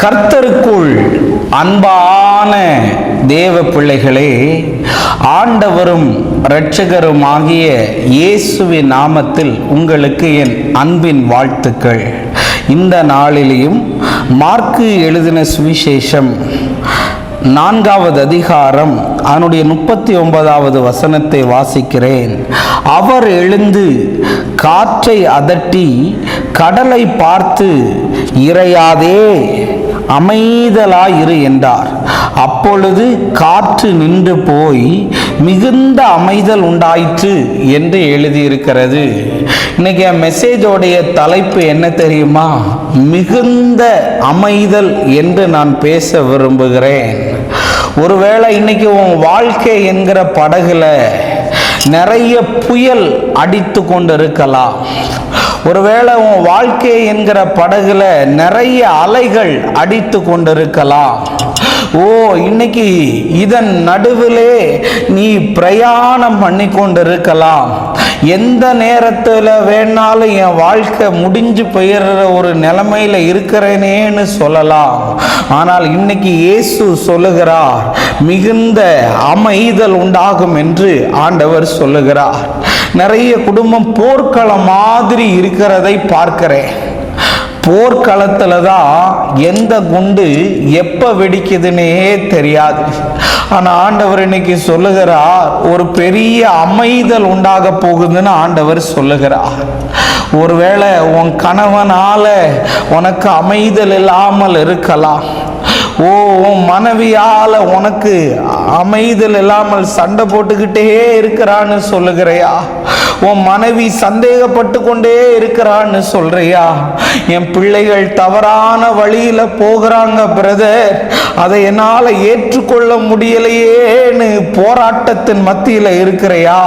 கர்த்தருக்குள் அன்பான தேவ பிள்ளைகளே, ஆண்டவரும் இரட்சகருமாகிய இயேசுவின் நாமத்தில் உங்களுக்கு என் அன்பின் வாழ்த்துக்கள். இந்த நாளிலேயும் மார்க்கு எழுதின சுவிசேஷம் 4வது அதிகாரம் அதனுடைய 39வது வசனத்தை வாசிக்கிறேன். அவர் எழுந்து காற்றை அதட்டி கடலை பார்த்து, இறையாதே, அமைதலாயிரு என்றார். அப்பொழுது காற்று நின்று போய் மிகுந்த அமைதல் உண்டாயிற்று என்று எழுதியிருக்கிறது. இன்னைக்கு என் மெசேஜோடைய தலைப்பு என்ன தெரியுமா? மிகுந்த அமைதல் என்று நான் பேச விரும்புகிறேன். ஒருவேளை இன்னைக்கு உன் வாழ்க்கை என்கிற படகுல நிறைய புயல் அடித்து கொண்டு இருக்கலாம். ஒருவேளை உன் வாழ்க்கை என்கிற படகுல நிறைய அலைகள் அடித்து கொண்டிருக்கலாம். இன்னைக்கு இதன் நடுவிலே நீ பிரயாணம் பண்ணி கொண்டிருக்கலாம். எந்த நேரத்தில் வேணாலும் என் வாழ்க்கை முடிஞ்சு போயிடுற ஒரு நிலைமையில இருக்கிறேனேன்னு சொல்லலாம். ஆனால் இன்னைக்கு இயேசு சொல்லுகிறார், மிகுந்த அமைதல் உண்டாகும் என்று ஆண்டவர் சொல்லுகிறார். நிறைய குடும்பம் போர்க்களம் மாதிரி இருக்கிறதை பார்க்கிறேன். போர்க்களத்துல தான் எந்த குண்டு எப்ப வெடிக்குதுன்னே தெரியாது. ஆனா ஆண்டவர் இன்னைக்கு சொல்லுகிறார், ஒரு பெரிய அமைதல் உண்டாக போகுதுன்னு ஆண்டவர் சொல்லுகிறார். ஒருவேளை உன் கணவனால உனக்கு அமைதல் இல்லாமல் இருக்கலாம். உன் மனைவியால உனக்கு அமைதல் இல்லாமல் சண்டை போட்டுக்கிட்டே இருக்கிறான்னு சொல்லுகிறையா? உன் மனைவி சந்தேகப்பட்டு கொண்டே இருக்கிறான்னு சொல்றியா? என் பிள்ளைகள் தவறான வழியில போகிறாங்க பிரதர், அதை என்னால ஏற்றுக்கொள்ள முடியலையேன்னு போராட்டத்தின் மத்தியில இருக்கிறையா?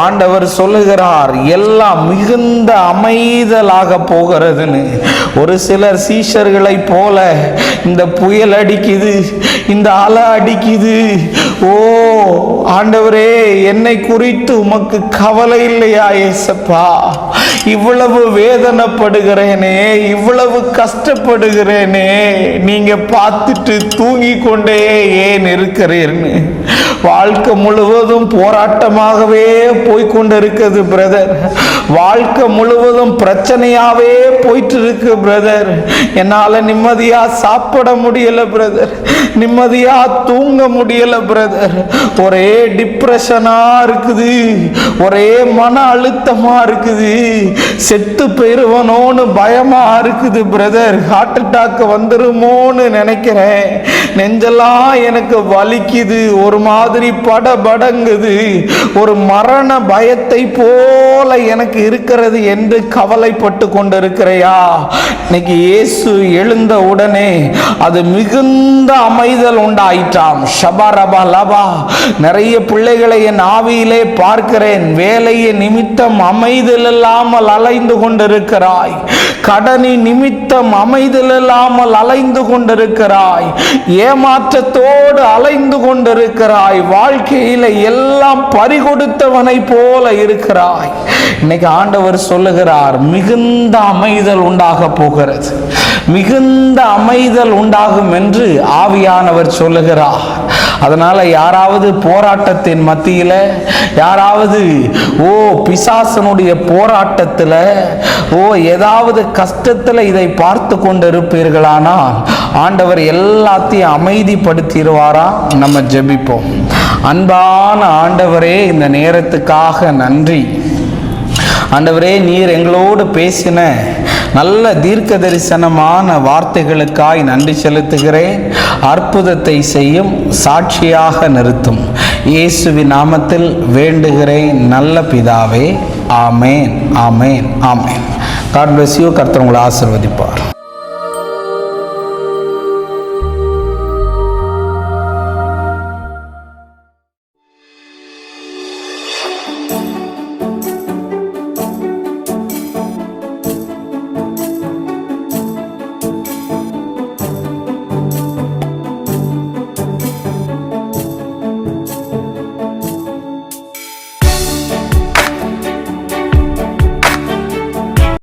ஆண்டவர் சொல்லுகிறார், எல்லாம் மிகுந்த அமைதலாக போகிறதுன்னு. ஒரு சிலர் சீஷர்களை போல இந்த புயல் அடிக்குது, இந்த அலை அடிக்குது, ஆண்டவரே என்னை குறித்து உமக்கு கவலை இல்லையா ஏசப்பா? இவ்வளவு வேதனைப்படுகிறேனே, இவ்வளவு கஷ்டப்படுகிறேனே, நீங்க பார்த்துட்டு தூங்கி கொண்டே ஏன் இருக்கிறீர்னு. வாழ்க்கை முழுவதும் போராட்டமாகவே போய்கொண்டிருக்குது பிரதர். வாழ்க்கை முழுவதும் பிரச்சனையாவே போயிட்டு இருக்கு பிரதர். என்னால நிம்மதியா சாப்பிட முடியல பிரதர், நிம்மதியா தூங்க முடியல பிரதர். ஒரே டிப்ரெஷனா இருக்குது, ஒரே மன அழுத்தமா இருக்குது, செத்து போயிருவனோன்னு பயமா இருக்குது பிரதர். ஹார்ட் அட்டாக் வந்துருமோன்னு நினைக்கிறேன். நெஞ்செல்லாம் எனக்கு வலிக்குது, ஒரு மாதிரி படபடங்குது, ஒரு மரண பயத்தை போல எனக்கு இருக்கிறது என்று கவலைப்பட்டு கொண்டிருக்கிறையா? இன்னைக்கு இயேசு எழுந்த உடனே அது மிகுந்த அமைதல் உண்டாயிற்றாம். ஷபரபா லபா. நிறைய பிள்ளைகளை என் ஆவியிலே பார்க்கிறேன். வேலையை நிமித்தம் அமைதல் இல்லாமல் அலைந்து கொண்டிருக்கிறாய். கடனின் நிமித்தம் அமைதல் இல்லாமல் அலைந்து கொண்டிருக்கிறாய். ஏமாற்றத்தோடு அலைந்து கொண்டிருக்கிறாய். வாழ்க்கையில எல்லாம் பறிகொடுத்தவனை போல இருக்கிறாய். இன்னைக்கு ஆண்டவர் சொல்லுகிறார், மிகுந்த அமைதல் உண்டாக போகிறது, மிகுந்த அமைதல் உண்டாகும் என்று ஆவியானவர் சொல்லுகிறார். அதனால யாராவது போராட்டத்தின் மத்தியில, யாராவது பிசாசனுடைய போராட்டத்தில், ஏதாவது கஷ்டத்தில் இதை பார்த்து கொண்டு இருப்பீர்களானால் ஆண்டவர் எல்லாத்தையும் அமைதிப்படுத்திடுவாரா? நம்ம ஜெபிப்போம். அன்பான ஆண்டவரே, இந்த நேரத்துக்காக நன்றி. ஆண்டவரே, நீர் எங்களோடு பேசின நல்ல தீர்க்க தரிசனமான வார்த்தைகளுக்காய் நன்றி செலுத்துகிறேன். அற்புதத்தை செய்யும், சாட்சியாக நிறுத்தும். இயேசுவின் நாமத்தில் வேண்டுகிறேன் நல்ல பிதாவே. ஆமேன், ஆமேன், ஆமேன். God bless you. கர்த்தர் உங்களை ஆசீர்வதிப்பார்.